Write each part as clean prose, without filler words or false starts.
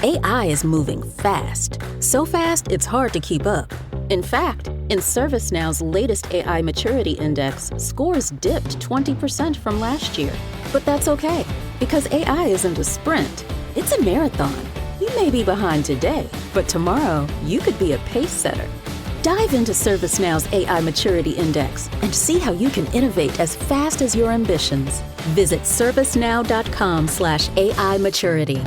AI is moving fast. So fast, it's hard to keep up. In fact, in ServiceNow's latest AI Maturity Index, scores dipped 20% from last year. But that's okay, because AI isn't a sprint, it's a marathon. You may be behind today, but tomorrow you could be a pace setter. Dive into ServiceNow's AI Maturity Index and see how you can innovate as fast as your ambitions. Visit servicenow.com/AI maturity.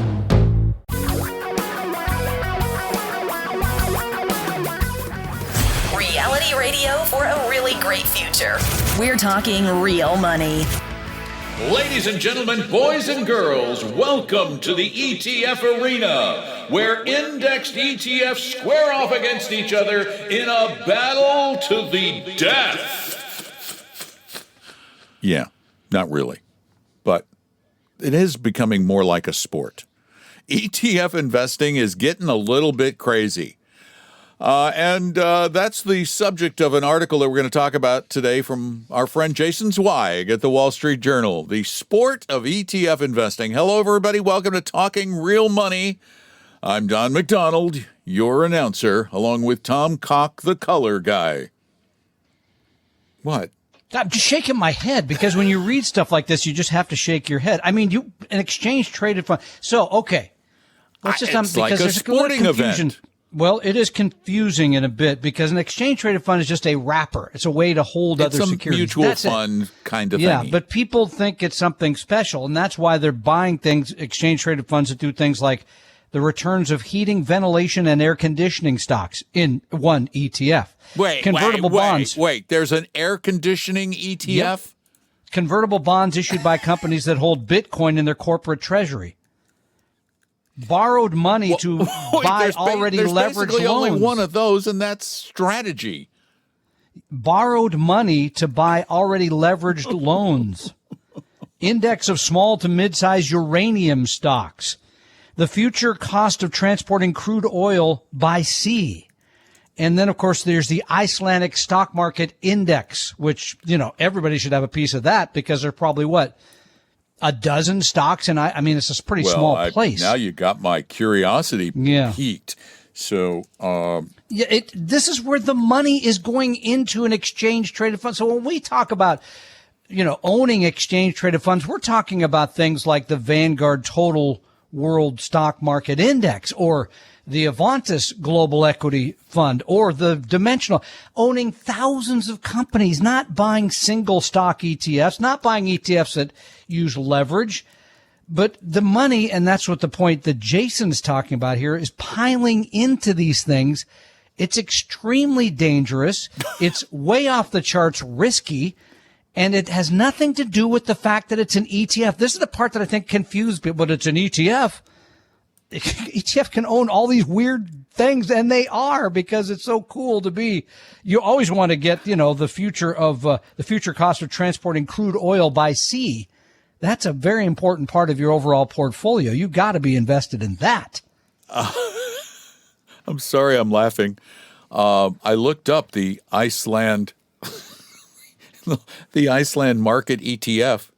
Reality radio for a really great future. We're talking real money. Ladies and gentlemen, boys and girls, welcome to the ETF arena, where indexed ETFs square off against each other in a battle to the death. Yeah, not really. But it is becoming more like a sport. ETF investing is getting a little bit crazy. And that's the subject of an article that we're going to talk about today from our friend Jason Zweig at the Wall Street Journal, The Sport of ETF Investing. Hello, everybody. Welcome to Talking Real Money. I'm Don McDonald, your announcer, along with Tom Cock, the color guy. What? I'm just shaking my head because when you read stuff like this, you just have to shake your head. I mean, an exchange-traded fund. So, okay. Let's just it's like a sporting event. Well, it is confusing in a bit because an exchange-traded fund is just a wrapper. It's a way to hold other securities. It's a mutual fund kind of thing. Yeah, but people think it's something special, and that's why they're buying things, exchange-traded funds that do things like the returns of heating, ventilation, and air conditioning stocks in one ETF. Convertible bonds. Wait, there's an air conditioning ETF? Yep. Convertible bonds issued by companies that hold Bitcoin in their corporate treasury. Borrowed money to buy already leveraged loans. There's basically only one of those, and that's strategy. Borrowed money to buy already leveraged loans. Index of small to mid-sized uranium stocks. The future cost of transporting crude oil by sea. And then, of course, there's the Icelandic stock market index, which, everybody should have a piece of that because there's probably, a dozen stocks, and I mean, it's a pretty small place. Now you got my curiosity piqued. So, this is where the money is going into an exchange-traded fund. So when we talk about, owning exchange-traded funds, we're talking about things like the Vanguard Total World Stock Market Index or the Avantis Global Equity Fund or the Dimensional, owning thousands of companies, not buying single stock ETFs, not buying ETFs that use leverage, but the money, and that's what the point that Jason's talking about here, is piling into these things. It's extremely dangerous. It's way off the charts risky. And it has nothing to do with the fact that it's an ETF. This is the part that I think confused people, but it's an ETF. ETF can own all these weird things, and they are, because it's so cool to be. You always want to get, the future cost of transporting crude oil by sea. That's a very important part of your overall portfolio. You've got to be invested in that. I'm sorry, I'm laughing. I looked up the Iceland market ETF.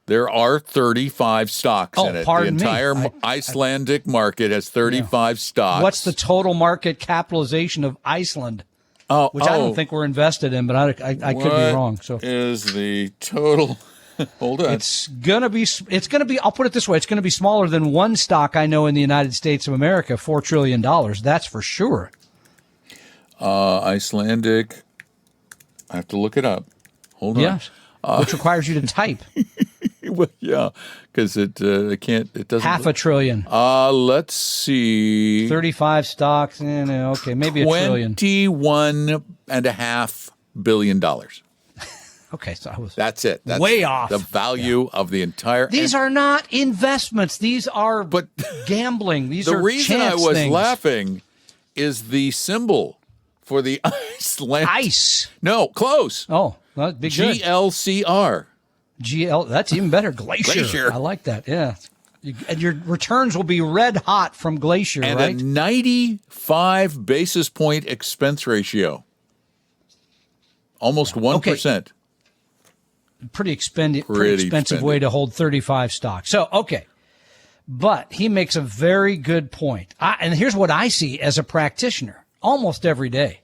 There are 35 stocks in it. The entire Icelandic market has 35 stocks. What's the total market capitalization of Iceland? Which I don't think we're invested in, but I could be wrong. So is the total? Hold on. It's gonna be. I'll put it this way: it's gonna be smaller than one stock I know in the United States of America, $4 trillion. That's for sure. Icelandic. I have to look it up. Hold on. Yes. Which requires you to type. Well, yeah, because it doesn't. $500 billion. Let's see. 35 stocks. Okay, maybe $1 trillion. $21.5 billion. Okay, so that's it. That's way off. The value of the entire. These are not investments. These are gambling. These are the reason chance I was things. laughing is the symbol for the Iceland. Ice. No, close. Oh, that'd be good. GLCR. That's even better. Glacier. I like that. Yeah. And your returns will be red hot from Glacier, and right? a 95 basis point expense ratio. Almost 1%. Okay. Pretty expensive way to hold 35 stocks. So, okay. But he makes a very good point. And here's what I see as a practitioner almost every day.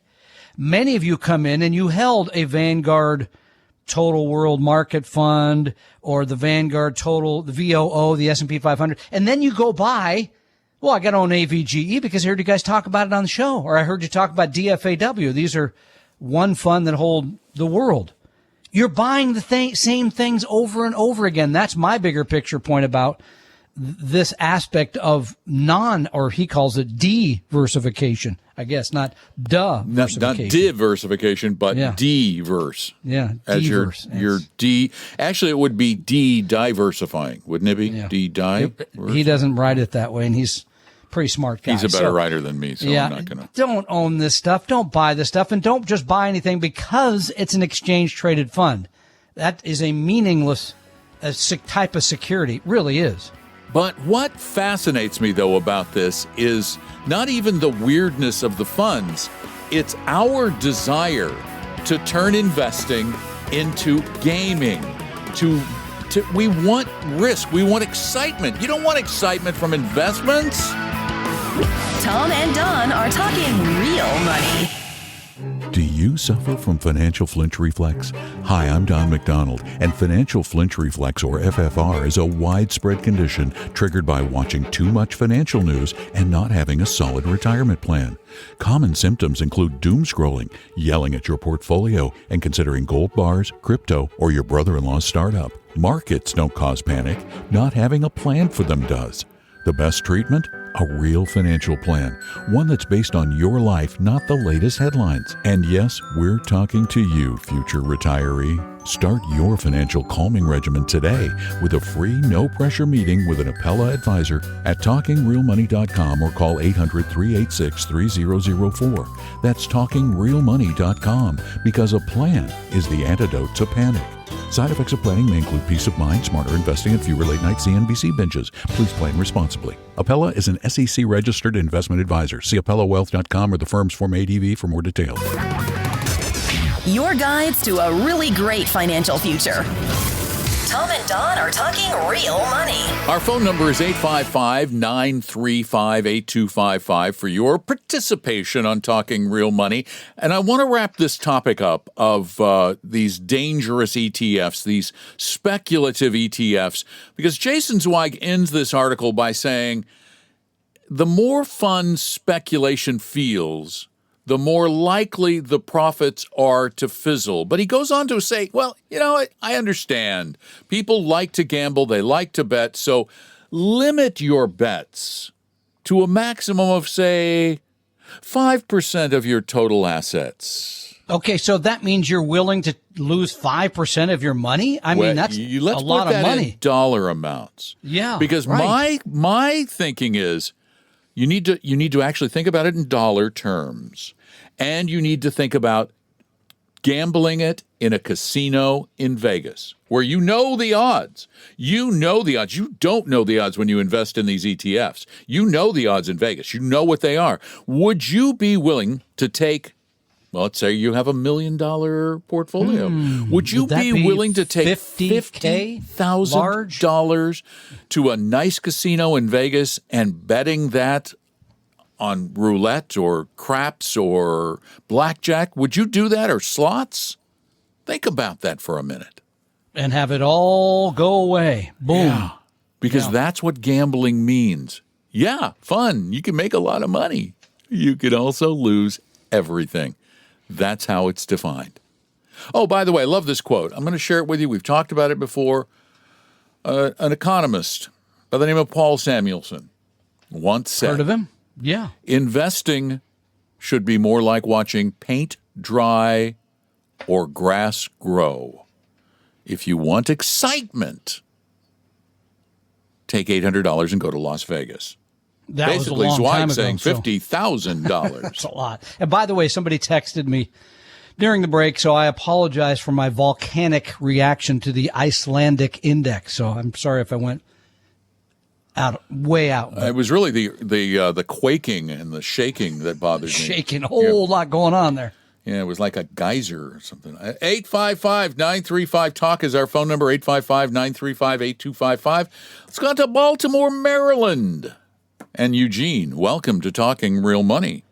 Many of you come in and you held a Vanguard Total World Market Fund or the Vanguard Total, the VOO, the S&P 500. And then you go buy, well, I got to own AVGE because I heard you guys talk about it on the show, or I heard you talk about DFAW. These are one fund that hold the world. You're buying the same things over and over again. That's my bigger picture point about this aspect of or he calls it diversification. I guess not diversification. Not diversification, but diverse. Yeah, as diverse. your D. Actually, it would be de-diversifying, wouldn't it be? Yeah. De-di. He doesn't write it that way, and he's a pretty smart guy. He's a better writer than me, so I'm not going to. Don't own this stuff. Don't buy this stuff, and don't just buy anything because it's an exchange-traded fund. That is a meaningless type of security. It really is. But what fascinates me, though, about this is not even the weirdness of the funds. It's our desire to turn investing into gaming. We want risk. We want excitement. You don't want excitement from investments. Tom and Don are talking real money. Do you suffer from financial flinch reflex? Hi, I'm Don McDonald, and financial flinch reflex, or FFR, is a widespread condition triggered by watching too much financial news and not having a solid retirement plan. Common symptoms include doom scrolling, yelling at your portfolio, and considering gold bars, crypto, or your brother-in-law's startup. Markets don't cause panic. Not having a plan for them does. The best treatment? A real financial plan. One that's based on your life, not the latest headlines. And yes, we're talking to you, future retiree. Start your financial calming regimen today with a free, no-pressure meeting with an Appella advisor at TalkingRealMoney.com or call 800-386-3004. That's TalkingRealMoney.com, because a plan is the antidote to panic. Side effects of planning may include peace of mind, smarter investing, and fewer late-night CNBC binges. Please plan responsibly. Appella is an SEC-registered investment advisor. See AppellaWealth.com or the firm's Form ADV for more details. Your guides to a really great financial future. Tom and Don are talking real money. Our phone number is 855-935-8255 for your participation on Talking Real Money. And I want to wrap this topic up of these dangerous ETFs, these speculative ETFs, because Jason Zweig ends this article by saying, the more fun speculation feels, the more likely the profits are to fizzle. But he goes on to say, well, you know, I understand. People like to gamble. They like to bet. So limit your bets to a maximum of, say, 5% of your total assets. Okay, so that means you're willing to lose 5% of your money? I mean, that's a lot of money. In dollar amounts. Yeah, because right. my thinking is you need to actually think about it in dollar terms. And you need to think about gambling it in a casino in Vegas, where you know the odds. You know the odds. You don't know the odds when you invest in these ETFs. You know the odds in Vegas. You know what they are. Would you be willing to take, well, let's say you have $1 million portfolio. Would you be willing to take $50,000 to a nice casino in Vegas and betting that on roulette or craps or blackjack? Would you do that, or slots? Think about that for a minute. And have it all go away. Boom. Yeah, because that's what gambling means. Yeah, fun. You can make a lot of money. You could also lose everything. That's how it's defined. Oh, by the way, I love this quote. I'm going to share it with you. We've talked about it before. An economist by the name of Paul Samuelson once said, heard of him? Yeah. Investing should be more like watching paint dry or grass grow. If you want excitement, take $800 and go to Las Vegas. That basically, was a long time Zweig ago, saying $50,000. That's a lot. And by the way, somebody texted me during the break, so I apologize for my volcanic reaction to the Icelandic index. So I'm sorry if I went way out. It was really the quaking and the shaking that bothered me. Shaking, a whole lot going on there. Yeah, it was like a geyser or something. 855-935-TALK is our phone number, 855-935-8255. Let's go to Baltimore, Maryland. And Eugene, welcome to Talking Real Money.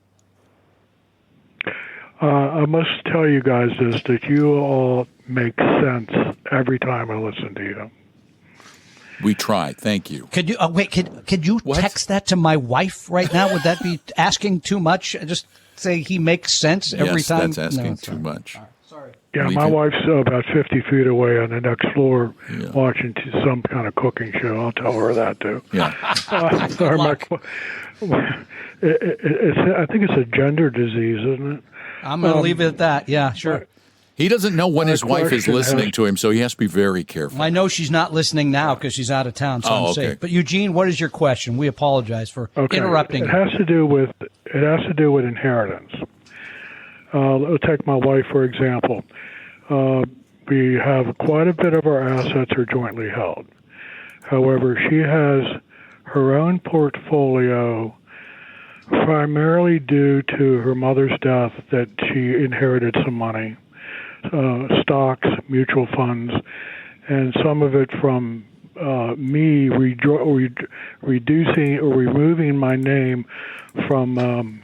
I must tell you guys this, that you all make sense every time I listen to you. We try. Thank you. Could you could you text that to my wife right now? Would that be asking too much? Just say he makes sense every time. That's asking too much. Sorry. Yeah, my wife's about 50 feet away on the next floor watching some kind of cooking show. I'll tell her that, too. Yeah. I think it's a gender disease, isn't it? I'm going to leave it at that. Yeah, sure. He doesn't know when his wife is listening to him, so he has to be very careful. I know she's not listening now because she's out of town, so I'm safe. But Eugene, what is your question? We apologize for interrupting. It has to do with inheritance. I'll take my wife for example. We have quite a bit of our assets are jointly held. However, she has her own portfolio primarily due to her mother's death that she inherited some money, stocks, mutual funds, and some of it from me reducing or removing my name from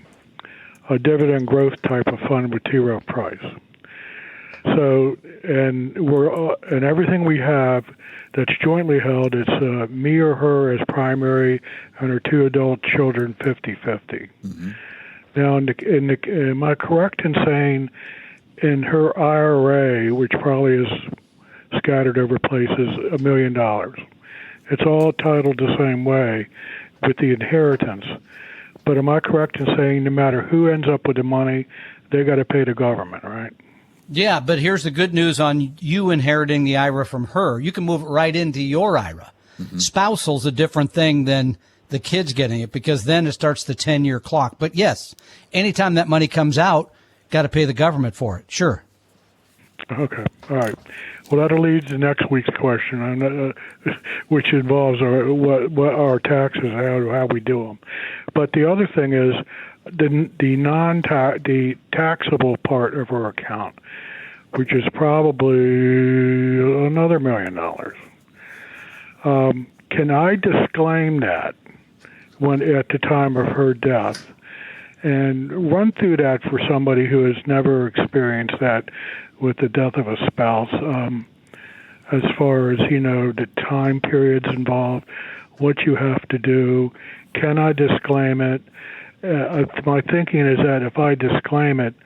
a dividend growth type of fund with T. Rowe Price. So, and everything we have that's jointly held, it's me or her as primary and her two adult children 50-50. Mm-hmm. Now, am I correct in saying in her IRA, which probably is scattered over places, $1 million, it's all titled the same way with the inheritance. But am I correct in saying no matter who ends up with the money, they got to pay the government, right? Yeah, but here's the good news on you inheriting the IRA from her. You can move it right into your IRA. Mm-hmm. Spousal's a different thing than the kids getting it because then it starts the 10-year clock. But yes, anytime that money comes out, got to pay the government for it. Sure. Okay. All right. Well, that'll lead to next week's question, which involves what our taxes, how we do them. But the other thing is the taxable part of our account, which is probably another $1 million. Can I disclaim that at the time of her death? And run through that for somebody who has never experienced that with the death of a spouse, as far as, the time periods involved, what you have to do. Can I disclaim it? My thinking is that if I disclaim it,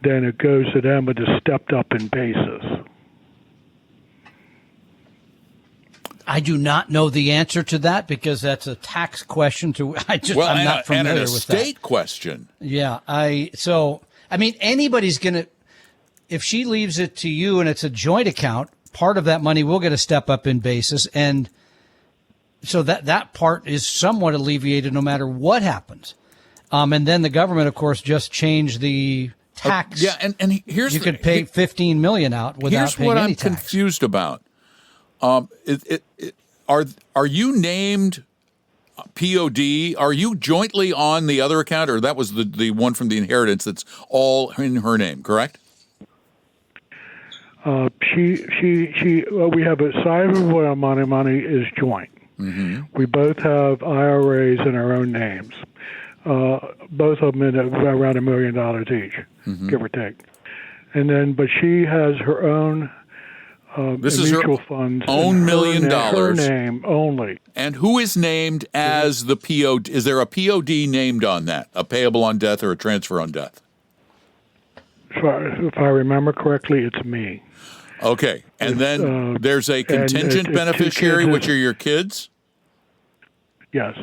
then it goes to them with a stepped up in basis. I do not know the answer to that because that's a tax question. I'm not familiar and with a state question. Yeah, anybody's going to, if she leaves it to you and it's a joint account, part of that money will get a step up in basis. And so that part is somewhat alleviated no matter what happens. And then the government, of course, just changed the tax. And here's you could pay $15 million out without paying any tax. Here's what I'm confused about. Are you named POD? Are you jointly on the other account, or that was the one from the inheritance that's all in her name? Correct. We have a side of our money is joint. Mm-hmm. We both have IRAs in our own names. Both of them at around $1 million each, mm-hmm. give or take. And then, but she has her own. This is mutual her funds own $1 million. Her name only. And who is named as the POD? Is there a POD named on that? A payable on death or a transfer on death? If I remember correctly, it's me. Okay. And then there's a contingent beneficiary, which are your kids? Yes.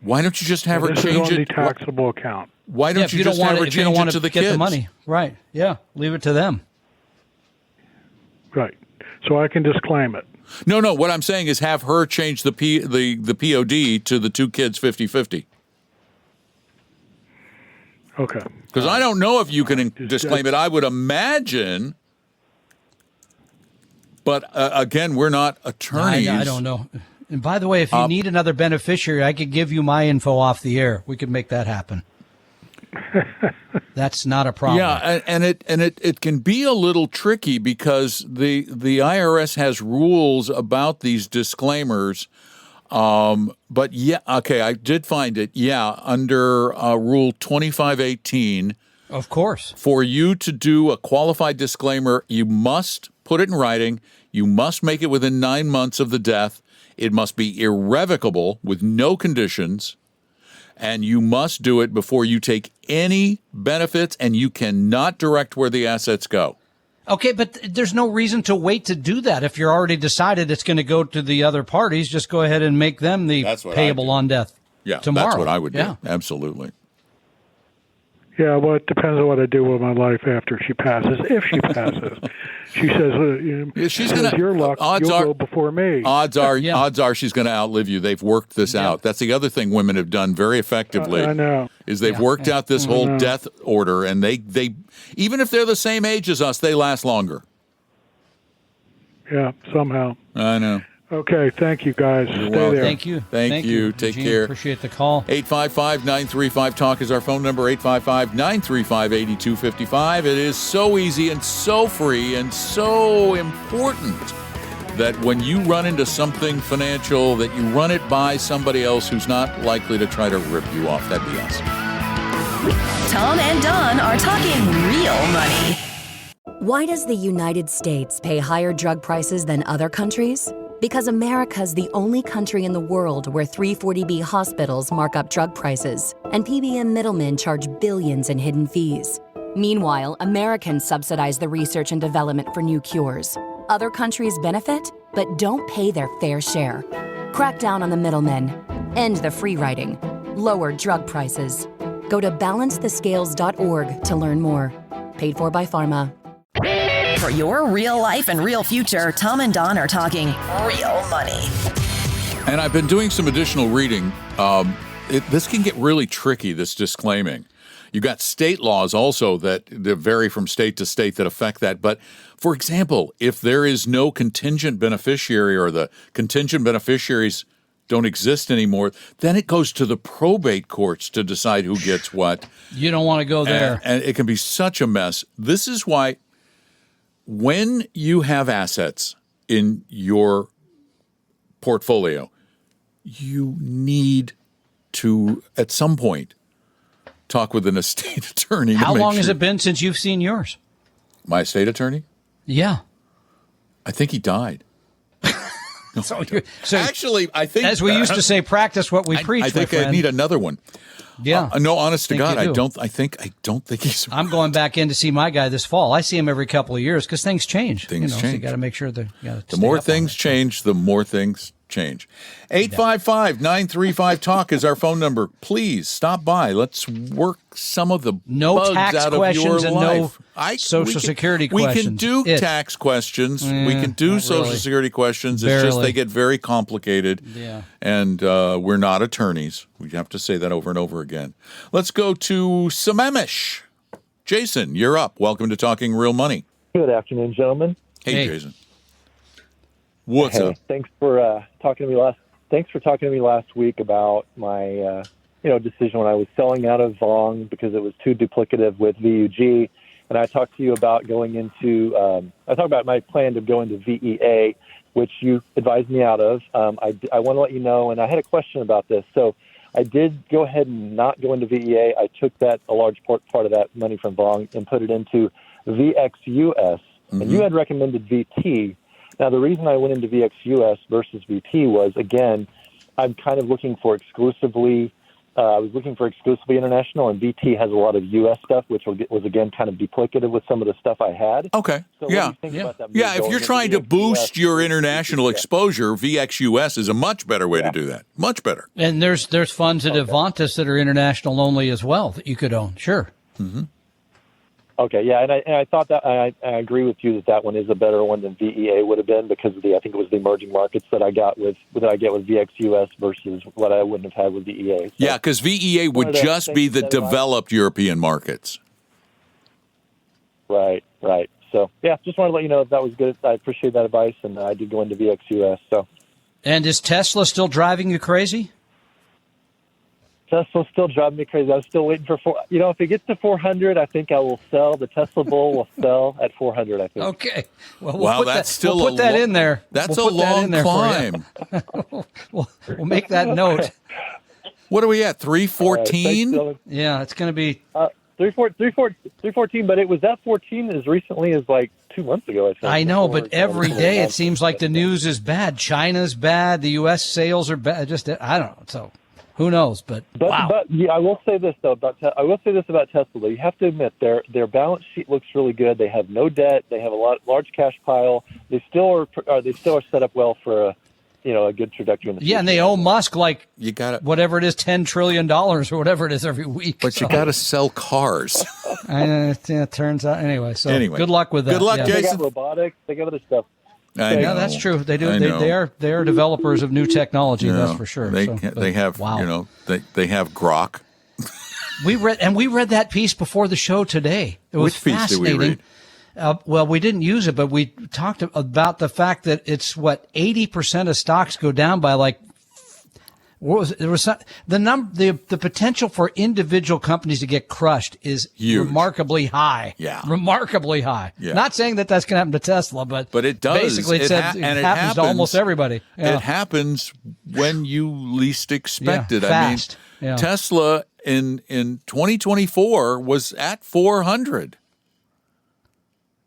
Why don't you just have her change it? This is on the taxable account. Why don't you just have her change it to the kids? The money. Right. Yeah. Leave it to them. Right. So I can disclaim it. No. What I'm saying is have her change the POD to the two kids 50-50. Okay. Because I don't know if you can disclaim it. I would imagine. But again, we're not attorneys. I don't know. And by the way, if you need another beneficiary, I could give you my info off the air. We could make that happen. That's not a problem. Yeah, and it can be a little tricky because the IRS has rules about these disclaimers. But yeah, okay, I did find it. Yeah, under Rule 2518. Of course. For you to do a qualified disclaimer, you must put it in writing. You must make it within 9 months of the death. It must be irrevocable with no conditions. And you must do it before you take any benefits, and you cannot direct where the assets go. Okay, but there's no reason to wait to do that. If you're already decided it's going to go to the other parties, just go ahead and make them the payable on death tomorrow. That's what I would do. Absolutely. Yeah, well, it depends on what I do with my life after she passes. If she passes, she says, she's gonna, your luck, you'll go before me. Odds are she's going to outlive you. They've worked this out. That's the other thing women have done very effectively. I know. Is they've worked out this whole death order, and they even if they're the same age as us, they last longer. Yeah, somehow. I know. Okay, thank you, guys. Stay there. Thank you. Thank you. Take Eugene, care. Appreciate the call. 855-935-TALK is our phone number, 855-935-8255. It is so easy and so free and so important that when you run into something financial, that you run it by somebody else who's not likely to try to rip you off. That'd be us. Tom and Don are talking real money. Why does the United States pay higher drug prices than other countries? Because America's the only country in the world where 340B hospitals mark up drug prices and PBM middlemen charge billions in hidden fees. Meanwhile, Americans subsidize the research and development for new cures. Other countries benefit, but don't pay their fair share. Crack down on the middlemen. End the free riding. Lower drug prices. Go to balancethescales.org to learn more. Paid for by Pharma. For your real life and real future, Tom and Don are talking real money. And I've been doing some additional reading. This can get really tricky, this disclaiming. You've got state laws also that vary from state to state that affect that. But, for example, if there is no contingent beneficiary or the contingent beneficiaries don't exist anymore, then it goes to the probate courts to decide who gets what. You don't want to go there. And it can be such a mess. This is why when you have assets in your portfolio, you need to, at some point, talk with an estate attorney. How long has it been since you've seen yours? My estate attorney? Yeah. I think he died. So actually, I think, as we used to say, practice what we preach. I think I need another one. Yeah. No, honest to God, I don't think he's. I'm going back in to see my guy this fall. I see him every couple of years because things change. Things change. So you got to make sure that the more things change, the more things change. 855-935-TALK is our phone number. Please stop by. Let's work some of the bugs tax out of questions your and life. no Social Security questions. We can do tax questions. We can do Social Security questions. It's just they get very complicated. Yeah. And we're not attorneys. We have to say that over and over again. Let's go to Sammamish. Jason, you're up. Welcome to Talking Real Money. Good afternoon, gentlemen. Hey. Jason. What's up? Thanks for talking to me last week about my decision when I was selling out of Vong because it was too duplicative with VUG, and I talked to you about going into I talked about my plan to go into VEA, which you advised me out of. I want to let you know, and I had a question about this. So I did go ahead and not go into VEA. I took a large part of that money from Vong and put it into VXUS, and you had recommended VT. Now, the reason I went into VXUS versus VT was, again, I'm kind of looking for exclusively international, and VT has a lot of U.S. stuff, which was, again, kind of duplicative with some of the stuff I had. Okay. So what do you think about that move if you're trying to boost your international exposure, VXUS is a much better way to do that. Much better. And there's funds at Avantis that are international only as well that you could own. Sure. Mm-hmm. Okay, yeah, and I thought that I agree with you that one is a better one than VEA would have been because of I think it was the emerging markets that I get with VXUS versus what I wouldn't have had with VEA. So, yeah, because VEA would just be the developed European markets. Right. So yeah, just wanted to let you know if that was good. I appreciate that advice, and I did go into VXUS. So. And is Tesla still driving you crazy? Tesla's still driving me crazy. I'm still waiting for if it gets to 400, I think I will sell. The Tesla Bull will sell at 400, I think. Okay. Well, wow, that's still we'll put that in there. That's we'll a long climb. We'll make that note. What are we at? 314? Yeah, it's going to be 314, but it was at 14 as recently as like 2 months ago, I think. I know, but every day it seems like the news is bad. China's bad. The U.S. sales are bad. I don't know. So who knows? But wow. But yeah, I will say this though about Tesla. Though. You have to admit their balance sheet looks really good. They have no debt. They have a large cash pile. They still are set up well for a good trajectory in the future. Yeah, and they owe Musk whatever it is, $10 trillion or whatever it is every week. But you got to sell cars. It turns out anyway. So good luck with that. Good luck, Jason. They got robotics. They got other stuff. Yeah, that's true. They do. They are developers of new technology. That's for sure. They have they have Grok. We read that piece before the show today. It was fascinating. Piece did we read? Well, we didn't use it, but we talked about the fact that it's 80% of stocks go down by the potential for individual companies to get crushed is huge. Remarkably high. Yeah. Remarkably high. Yeah. Not saying that that's going to happen to Tesla, but it does. Basically, it happens to almost everybody. Yeah. It happens when you least expect it. Fast. I mean, Tesla in 2024 was at 400.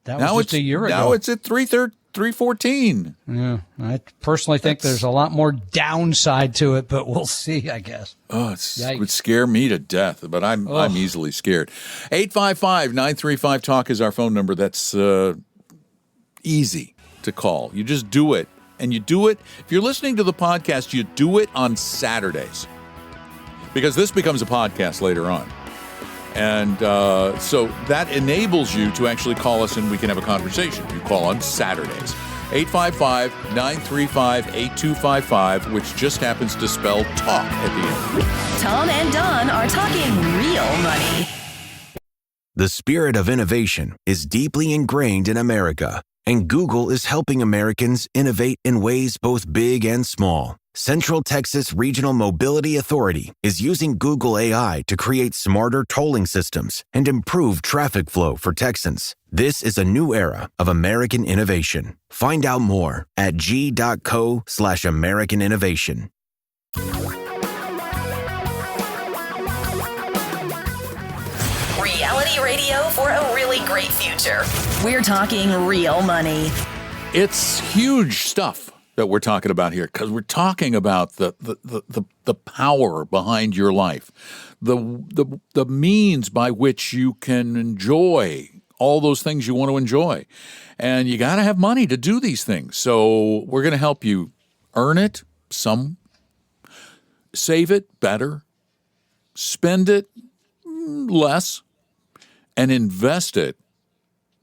That was just a year ago. Now it's at 314. Yeah, I personally think there's a lot more downside to it, but we'll see, I guess. Oh, it would scare me to death, but I'm easily scared. 855-935-TALK is our phone number. That's easy to call. You just do it, and you do it. If you're listening to the podcast, you do it on Saturdays, because this becomes a podcast later on. And so that enables you to actually call us and we can have a conversation. You call on Saturdays. 855-935-8255, which just happens to spell TALK at the end. Tom and Don are talking real money. The spirit of innovation is deeply ingrained in America, and Google is helping Americans innovate in ways both big and small. Central Texas Regional Mobility Authority is using Google AI to create smarter tolling systems and improve traffic flow for Texans. This is a new era of American innovation. Find out more at g.co/American Innovation. Reality radio for a really great future. We're talking real money. It's huge stuff that we're talking about here, because we're talking about the power behind your life, the means by which you can enjoy all those things you want to enjoy, and you got to have money to do these things. So we're going to help you earn it some, save it better, spend it less, and invest it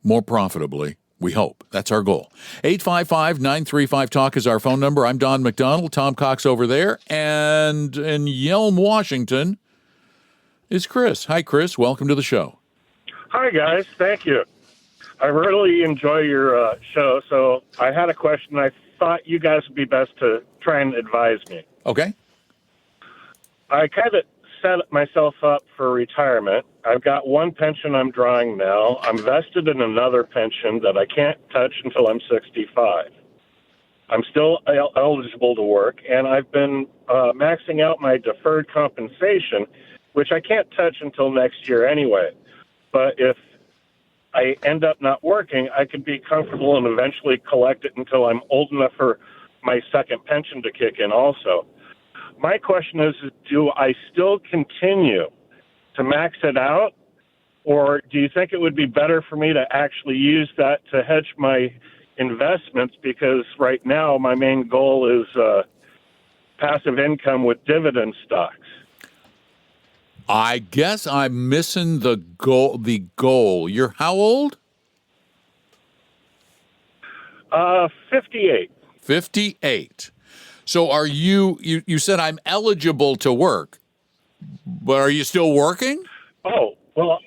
more profitably. We hope. That's our goal. 855-935-TALK is our phone number. I'm Don McDonald. Tom Cox over there. And in Yelm, Washington, is Chris. Hi, Chris. Welcome to the show. Hi, guys. Thank you. I really enjoy your show. So I had a question. I thought you guys would be best to try and advise me. Okay. I kind of set myself up for retirement. I've got one pension I'm drawing now. I'm vested in another pension that I can't touch until I'm 65. I'm still eligible to work, and I've been maxing out my deferred compensation, which I can't touch until next year anyway. But if I end up not working, I could be comfortable and eventually collect it until I'm old enough for my second pension to kick in also. My question is, do I still continue to max it out, or do you think it would be better for me to actually use that to hedge my investments? Because right now my main goal is passive income with dividend stocks. I guess I'm missing the goal. You're how old? 58. 58. So are you said I'm eligible to work, but are you still working? Oh, well,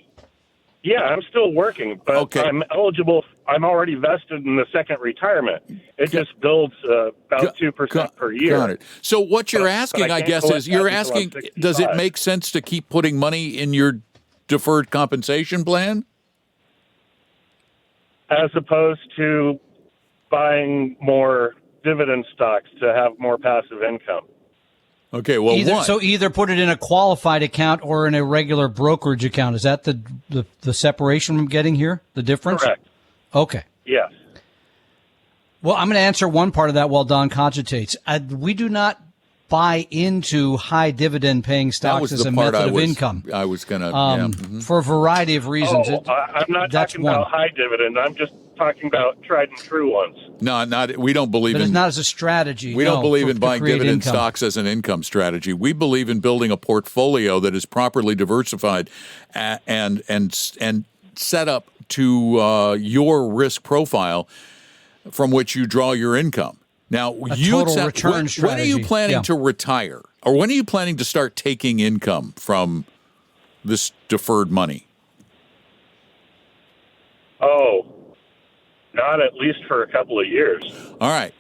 Yeah, I'm still working, but Okay. I'm eligible. I'm already vested in the second retirement. It just builds about 2% per year. Got it. So what you're asking, I guess, is you're asking, does it make sense to keep putting money in your deferred compensation plan? As opposed to buying more dividend stocks to have more passive income. Okay, well, either put it in a qualified account or in a regular brokerage account. Is that the separation I'm getting here? The difference? Correct. Okay. Yes. Well, I'm going to answer one part of that while Don cogitates. We do not buy into high dividend paying stocks as a method of income. I was going to, for a variety of reasons. I'm not talking about high dividend. I'm just talking about tried and true ones. No, we don't believe but in. It's not as a strategy. We don't believe in buying dividend income. stocks as an income strategy. We believe in building a portfolio that is properly diversified and set up to your risk profile from which you draw your income. Now, when are you planning to retire? Or when are you planning to start taking income from this deferred money? Oh, not at least for a couple of years. All right.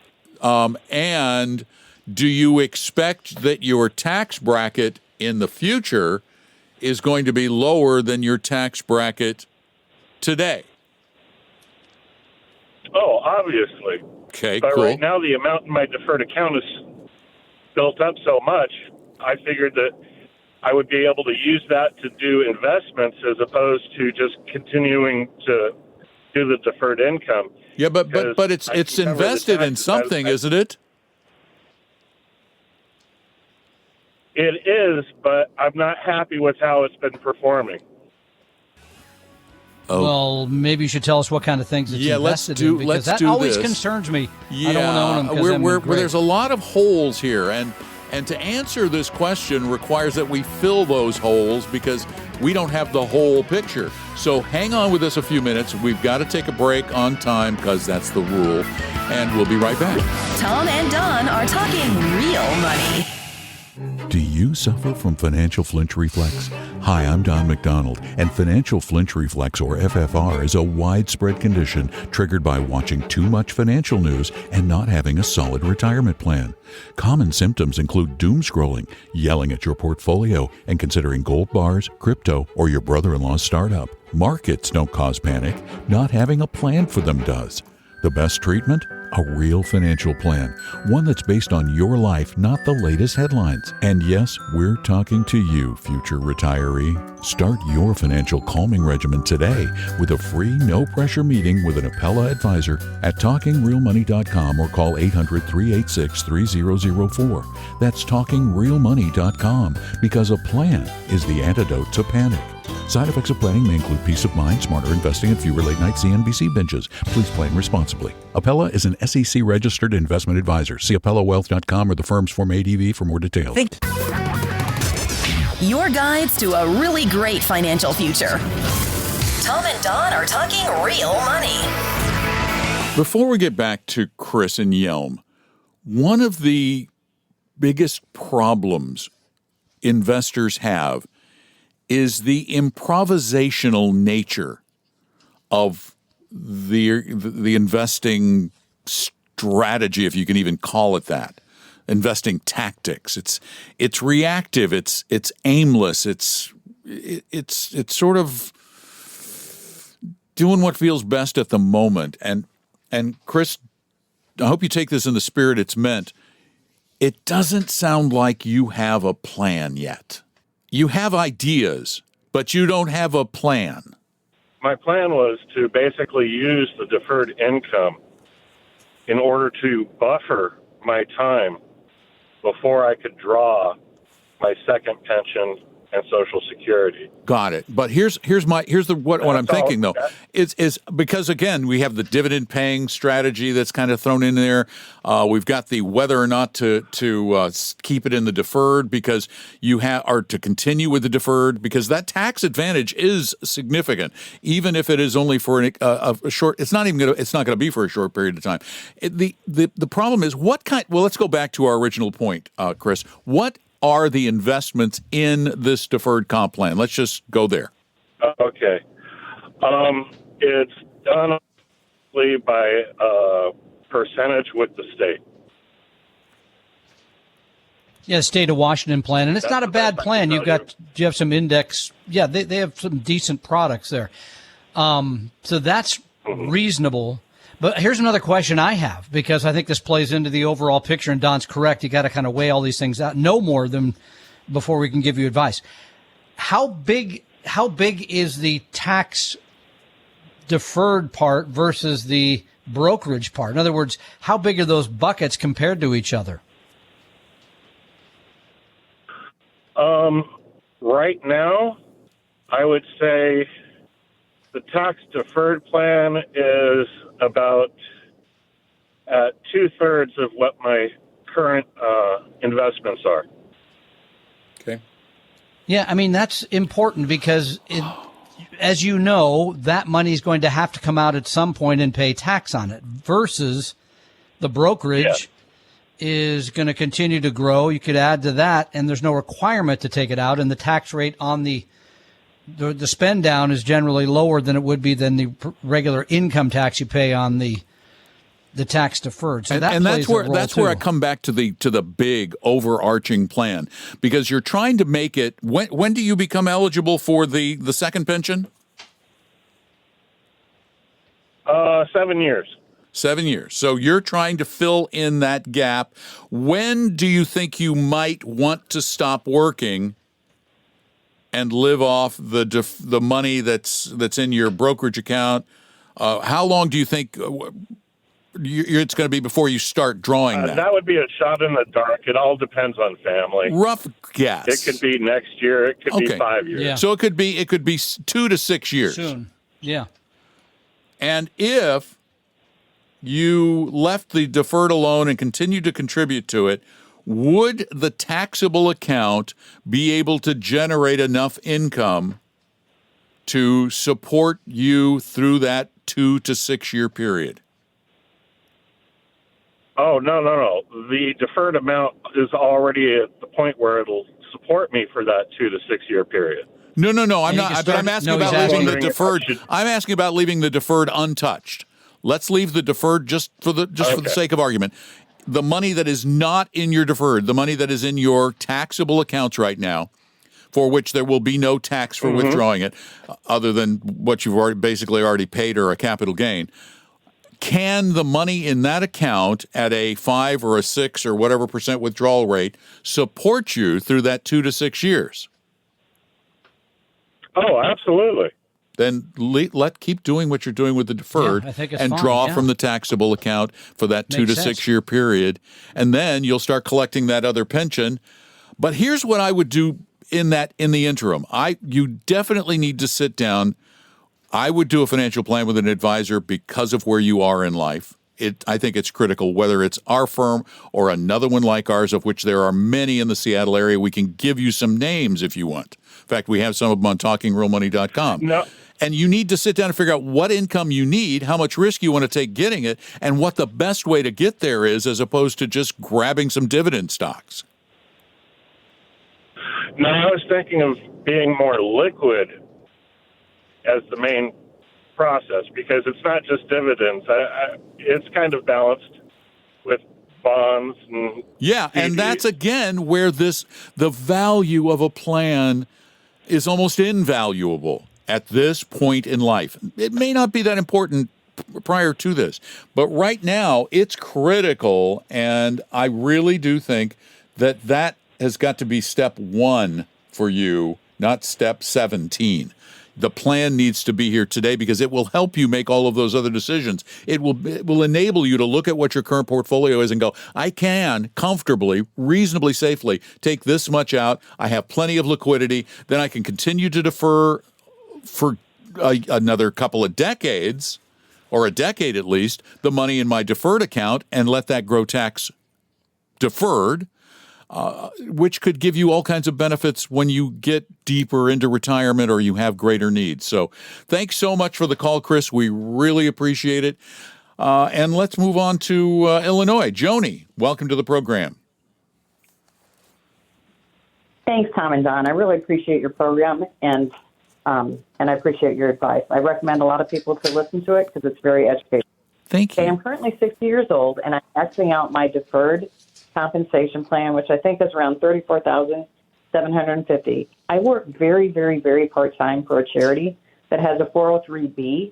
And do you expect that your tax bracket in the future is going to be lower than your tax bracket today? Oh, obviously. Okay, but cool. Right now, the amount in my deferred account is built up so much, I figured that I would be able to use that to do investments as opposed to just continuing to do the deferred income. Yeah, but it's invested in something, isn't it? It is, but I'm not happy with how it's been performing. Oh. Well, maybe you should tell us what kind of things it's invested in, because that always concerns me. Yeah, I don't want to own them. There's a lot of holes here, and to answer this question requires that we fill those holes because we don't have the whole picture. So hang on with us a few minutes. We've got to take a break on time because that's the rule, and we'll be right back. Tom and Don are talking real money. Do you suffer from financial flinch reflex? Hi, I'm Don McDonald, and financial flinch reflex, or FFR, is a widespread condition triggered by watching too much financial news and not having a solid retirement plan. Common symptoms include doom scrolling, yelling at your portfolio, and considering gold bars, crypto, or your brother-in-law's startup. Markets don't cause panic. Not having a plan for them does. The best treatment? A real financial plan. One that's based on your life, not the latest headlines. And yes, we're talking to you, future retiree. Start your financial calming regimen today with a free, no-pressure meeting with an Appella advisor at TalkingRealMoney.com or call 800-386-3004. That's TalkingRealMoney.com, because a plan is the antidote to panic. Side effects of planning may include peace of mind, smarter investing, and fewer late-night CNBC binges. Please plan responsibly. Appella is an SEC-registered investment advisor. See AppellaWealth.com or the firm's Form ADV for more details. Your guides to a really great financial future. Tom and Don are talking real money. Before we get back to Chris and Yelm, one of the biggest problems investors have is the improvisational nature of the investing strategy, if you can even call it that. Investing tactics. It's reactive. It's aimless. It's sort of doing what feels best at the moment. And Chris, I hope you take this in the spirit it's meant. It doesn't sound like you have a plan yet. You have ideas, but you don't have a plan. My plan was to basically use the deferred income in order to buffer my time before I could draw my second pension and Social Security. Got it. But here's what I'm thinking though. Is because again we have the dividend paying strategy that's kind of thrown in there. We've got the whether or not to keep it in the deferred because you are to continue with the deferred because that tax advantage is significant, even if it is only for a short. It's not going to be for a short period of time. The problem is what kind. Well, let's go back to our original point, Chris. What are the investments in this deferred comp plan? Let's just go there. Okay. It's done by percentage with the state. Yeah, the state of Washington plan, and it's not a bad plan. You have some index. Yeah, they have some decent products there. So that's reasonable. But here's another question I have, because I think this plays into the overall picture, and Don's correct. You got to kind of weigh all these things out, know more than before we can give you advice. How big is the tax deferred part versus the brokerage part? In other words, how big are those buckets compared to each other? Right now, I would say the tax deferred plan is about at 2/3 of what my current investments are. Okay. Yeah, I mean, that's important because, as you know, that money is going to have to come out at some point and pay tax on it, versus the brokerage is going to continue to grow. You could add to that, and there's no requirement to take it out, and the tax rate on the spend down is generally lower than it would be than the regular income tax you pay on the tax deferred. So that's where I come back to the big overarching plan, because you're trying to make it. When do you become eligible for the second pension? 7 years. 7 years. So you're trying to fill in that gap. When do you think you might want to stop working and live off the money that's in your brokerage account? How long do you think it's going to be before you start drawing that? That would be a shot in the dark. It all depends on family. Rough guess. It could be next year. It could be 5 years. Yeah. So it could be 2 to 6 years. Soon. Yeah. And if you left the deferred alone and continued to contribute to it, would the taxable account be able to generate enough income to support you through that 2 to 6 year period? Oh, no. The deferred amount is already at the point where it'll support me for that 2 to 6 year period. No. I'm not. But I'm asking about leaving the deferred. I'm asking about leaving the deferred untouched. Let's leave the deferred just for the sake of argument. The money that is not in your deferred, the money that is in your taxable accounts right now, for which there will be no tax for withdrawing it, other than what you've already paid or a capital gain. Can the money in that account at a 5 or a 6 or whatever percent withdrawal rate support you through that 2 to 6 years? Oh, absolutely. Then keep doing what you're doing with the deferred and fine, draw from the taxable account for that 2 to 6 year period. And then you'll start collecting that other pension. But here's what I would do in the interim. You definitely need to sit down. I would do a financial plan with an advisor because of where you are in life. I think it's critical, whether it's our firm or another one like ours, of which there are many in the Seattle area. We can give you some names if you want. In fact, we have some of them on talkingrealmoney.com. No. And you need to sit down and figure out what income you need, how much risk you want to take getting it, and what the best way to get there is, as opposed to just grabbing some dividend stocks. No, I was thinking of being more liquid as the main process, because it's not just dividends. It's kind of balanced with bonds and and that's again where the value of a plan is almost invaluable at this point in life. It may not be that important prior to this, but right now it's critical, and I really do think that has got to be step 1 for you, not step 17. The plan needs to be here today because it will help you make all of those other decisions. It will enable you to look at what your current portfolio is and go, I can comfortably, reasonably safely take this much out. I have plenty of liquidity. Then I can continue to defer for another couple of decades, or a decade at least, the money in my deferred account and let that grow tax deferred, which could give you all kinds of benefits when you get deeper into retirement or you have greater needs. So thanks so much for the call, Chris. We really appreciate it. And let's move on to Illinois. Joni, welcome to the program. Thanks, Tom and Don. I really appreciate your program. And And I appreciate your advice. I recommend a lot of people to listen to it because it's very educational. Thank you. Okay, I'm currently 60 years old, and I'm maxing out my deferred compensation plan, which I think is around $34,750. I work very, very, very part-time for a charity that has a 403B,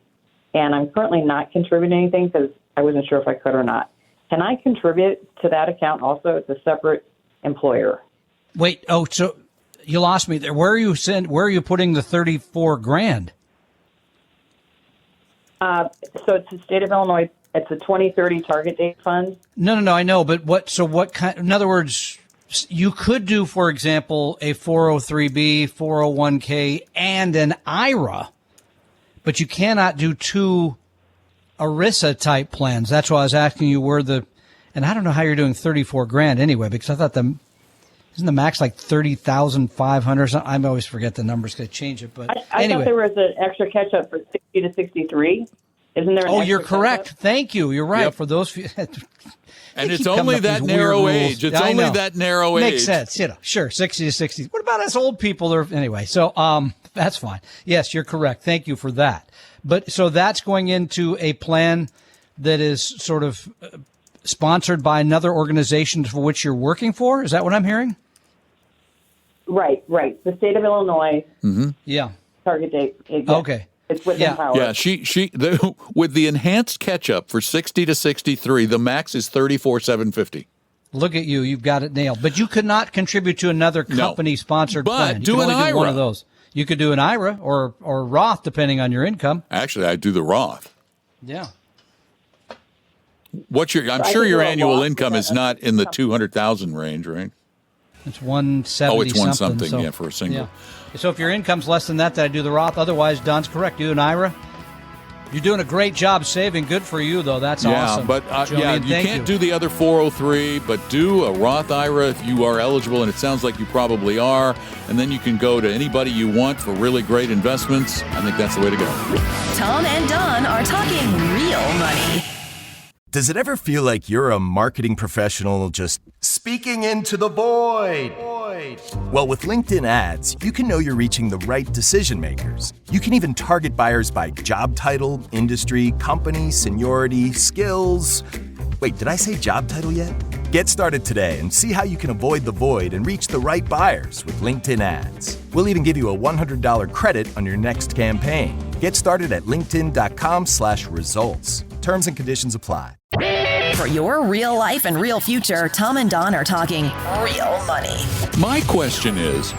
and I'm currently not contributing anything because I wasn't sure if I could or not. Can I contribute to that account also? It's a separate employer. Wait, so you lost me there. Where are you putting the $34,000? So it's the state of Illinois. It's a 2030 target date fund. No, I know, but what kind? In other words, you could do, for example, a 403B, 401k, and an IRA, but you cannot do two ERISA type plans. That's why I was asking you and I don't know how you're doing $34,000 anyway, because I thought isn't the max like 30,500 or something? I always forget the numbers because I change it. But I anyway. thought there was an extra catch up for 60 to 63. Isn't there? You're correct. Catch-up? Thank you. You're right. Yep. For those few. And it's only that narrow age. It's only that narrow age. Makes sense. Sure. 60 to 60. What about us old people? Anyway, so that's fine. Yes, you're correct. Thank you for that. But so that's going into a plan that is sort of sponsored by another organization for which you're working for. Is that what I'm hearing? Right. The state of Illinois. Mm-hmm. Yeah. Target date. Okay. It's within power. Yeah, with the enhanced catch-up for 60 to 63, the max is $34,750. Look at you. You've got it nailed. But you could not contribute to another company-sponsored plan. You do can an only IRA. do one of those. You could do an IRA or Roth, depending on your income. Actually, I do the Roth. Yeah. I'm sure your annual income is not in the 200,000 range, right? It's 170. Oh, it's one something, so, for a single. Yeah. So if your income's less than that, I do the Roth. Otherwise, Don's correct. Do an IRA. You're doing a great job saving. Good for you, though. That's awesome. But you can't do the other 403, but do a Roth IRA if you are eligible, and it sounds like you probably are. And then you can go to anybody you want for really great investments. I think that's the way to go. Tom and Don are talking real money. Does it ever feel like you're a marketing professional just speaking into the void? Well, with LinkedIn ads, you can know you're reaching the right decision makers. You can even target buyers by job title, industry, company, seniority, skills. Wait, did I say job title yet? Get started today and see how you can avoid the void and reach the right buyers with LinkedIn ads. We'll even give you a $100 credit on your next campaign. Get started at linkedin.com/results. Terms and conditions apply. For your real life and real future, Tom and Don are talking real money. My question is,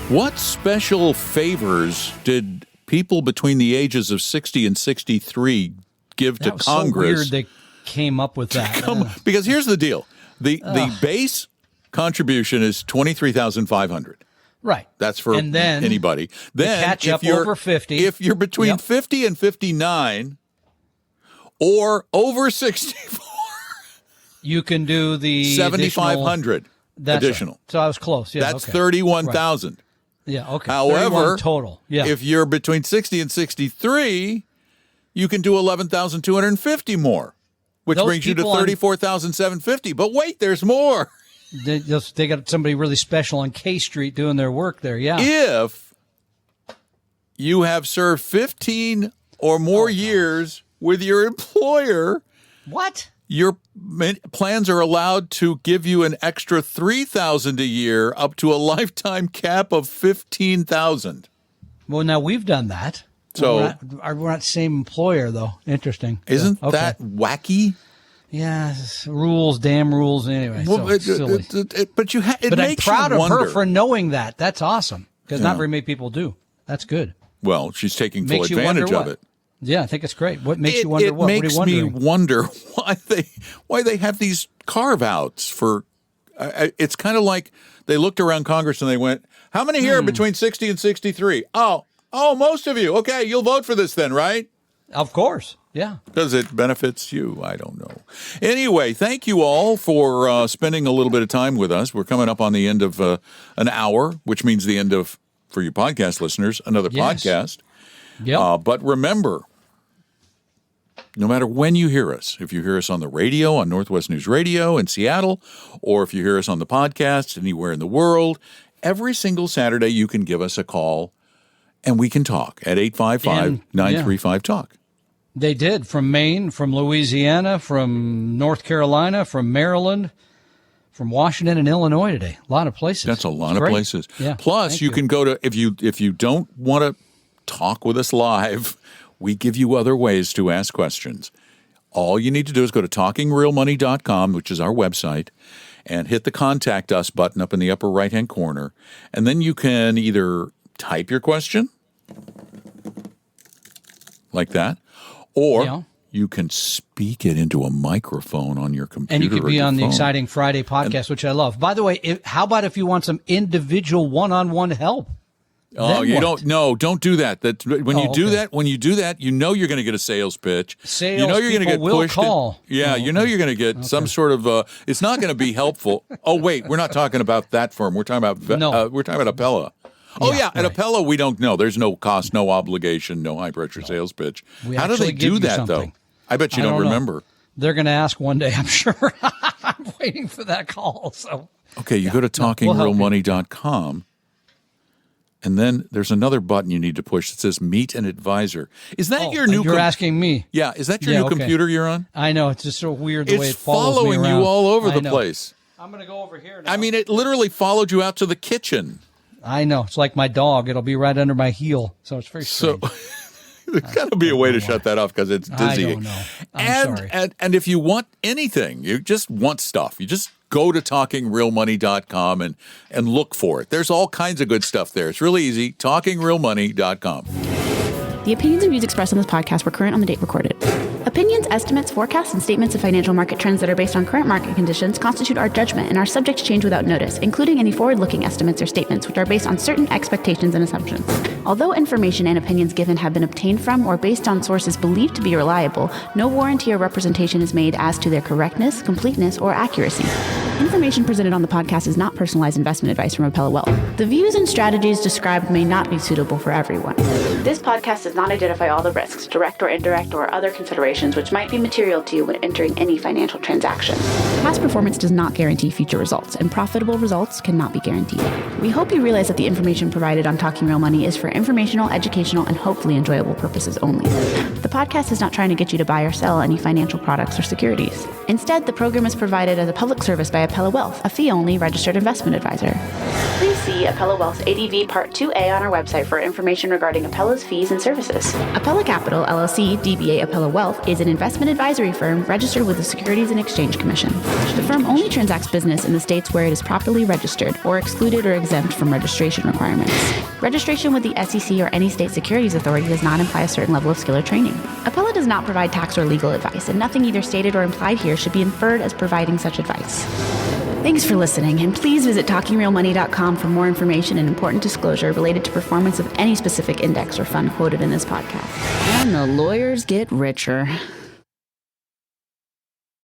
what special favors did people between the ages of 60 and 63 give to Congress? So weird they came up with that. Because here's the deal. The base contribution is $23,500. Right. That's for anybody. Then catch up over 50. If you're between 50 and 59 or over 64, you can do the $7,500 additional. Right. So I was close. Yeah, that's $31,000. Right. Yeah, okay. However, total. Yeah. If you're between 60 and 63, you can do $11,250 more, which brings you to $34,750. But wait, there's more. They got somebody really special on K Street doing their work there. Yeah. If you have served 15 or more years with your employer, your plans are allowed to give you an extra $3,000 a year up to a lifetime cap of $15,000. Well, now we've done that. So we're not the same employer, though. Interesting. Isn't that wacky? Yeah, rules, damn rules. Anyway, silly. But I'm proud of her for knowing that. That's awesome because not very many people do. That's good. Well, she's taking full advantage of it. Yeah, I think it's great. What makes you wonder? It makes me wonder why they have these carve outs for. It's kind of like they looked around Congress and they went, "How many here are between 60 and 63? Oh, most of you. Okay, you'll vote for this then, right?" Of course. Yeah. Because it benefits you. I don't know. Anyway, thank you all for spending a little bit of time with us. We're coming up on the end of an hour, which means the end of, for you podcast listeners, another podcast. Yep. But remember, no matter when you hear us, if you hear us on the radio, on Northwest News Radio in Seattle, or if you hear us on the podcast anywhere in the world, every single Saturday you can give us a call And we can talk at 855-935-TALK. They did, from Maine, from Louisiana, from North Carolina, from Maryland, from Washington and Illinois today. A lot of places. That's a lot of places. Yeah. Plus, you can go to, if you don't want to talk with us live, we give you other ways to ask questions. All you need to do is go to talkingrealmoney.com, which is our website, and hit the Contact Us button up in the upper right-hand corner. And then you can either type your question, like that, or you can speak it into a microphone on your computer. And you could be on the phone. Exciting Friday podcast, which I love. By the way, how about if you want some individual one-on-one help? Oh, don't do that. When you do that, you know you're going to get a sales pitch. You know you're going to get pushed. You know you're going to get some sort of. It's not going to be helpful. Oh wait, we're not talking about that firm. We're talking about we're talking about Appella. At Appella we don't know. There's no cost, no obligation, no high pressure sales pitch. How do they do that though? I bet you don't remember. They're going to ask one day, I'm sure. I'm waiting for that call. So you go to talkingrealmoney.com. And then there's another button you need to push that says Meet an Advisor. Is that your new? You're asking me. Yeah, is that your new computer you're on? I know, it's just so weird the way it follows me following around. you all over the place. I'm going to go over here now. I mean, it literally followed you out to the kitchen. I know. It's like my dog. It'll be right under my heel. So it's very strange. There's got to be a way to shut that off because it's dizzying. I don't know. Sorry. And if you want anything, you just want stuff, you just go to talkingrealmoney.com and look for it. There's all kinds of good stuff there. It's really easy. Talkingrealmoney.com. The opinions and views expressed on this podcast were current on the date recorded. Opinions, estimates, forecasts, and statements of financial market trends that are based on current market conditions constitute our judgment and are subject to change without notice, including any forward-looking estimates or statements which are based on certain expectations and assumptions. Although information and opinions given have been obtained from or based on sources believed to be reliable, no warranty or representation is made as to their correctness, completeness, or accuracy. Information presented on the podcast is not personalized investment advice from Appella Wealth. The views and strategies described may not be suitable for everyone. This podcast does not identify all the risks, direct or indirect, or other considerations which might be material to you when entering any financial transaction. Past performance does not guarantee future results, and profitable results cannot be guaranteed. We hope you realize that the information provided on Talking Real Money is for informational, educational, and hopefully enjoyable purposes only. The podcast is not trying to get you to buy or sell any financial products or securities. Instead, the program is provided as a public service by Appella Wealth, a fee-only registered investment advisor. Please see Appella Wealth's ADV Part 2A on our website for information regarding Appella's fees and services. Appella Capital, LLC, DBA Appella Wealth, is an investment advisory firm registered with the Securities and Exchange Commission. The firm only transacts business in the states where it is properly registered or excluded or exempt from registration requirements. Registration with the SEC or any state securities authority does not imply a certain level of skill or training. Appella does not provide tax or legal advice, and nothing either stated or implied here should be inferred as providing such advice. Thanks for listening, and please visit TalkingRealMoney.com for more information and important disclosure related to performance of any specific index or fund quoted in this podcast. And the lawyers get richer.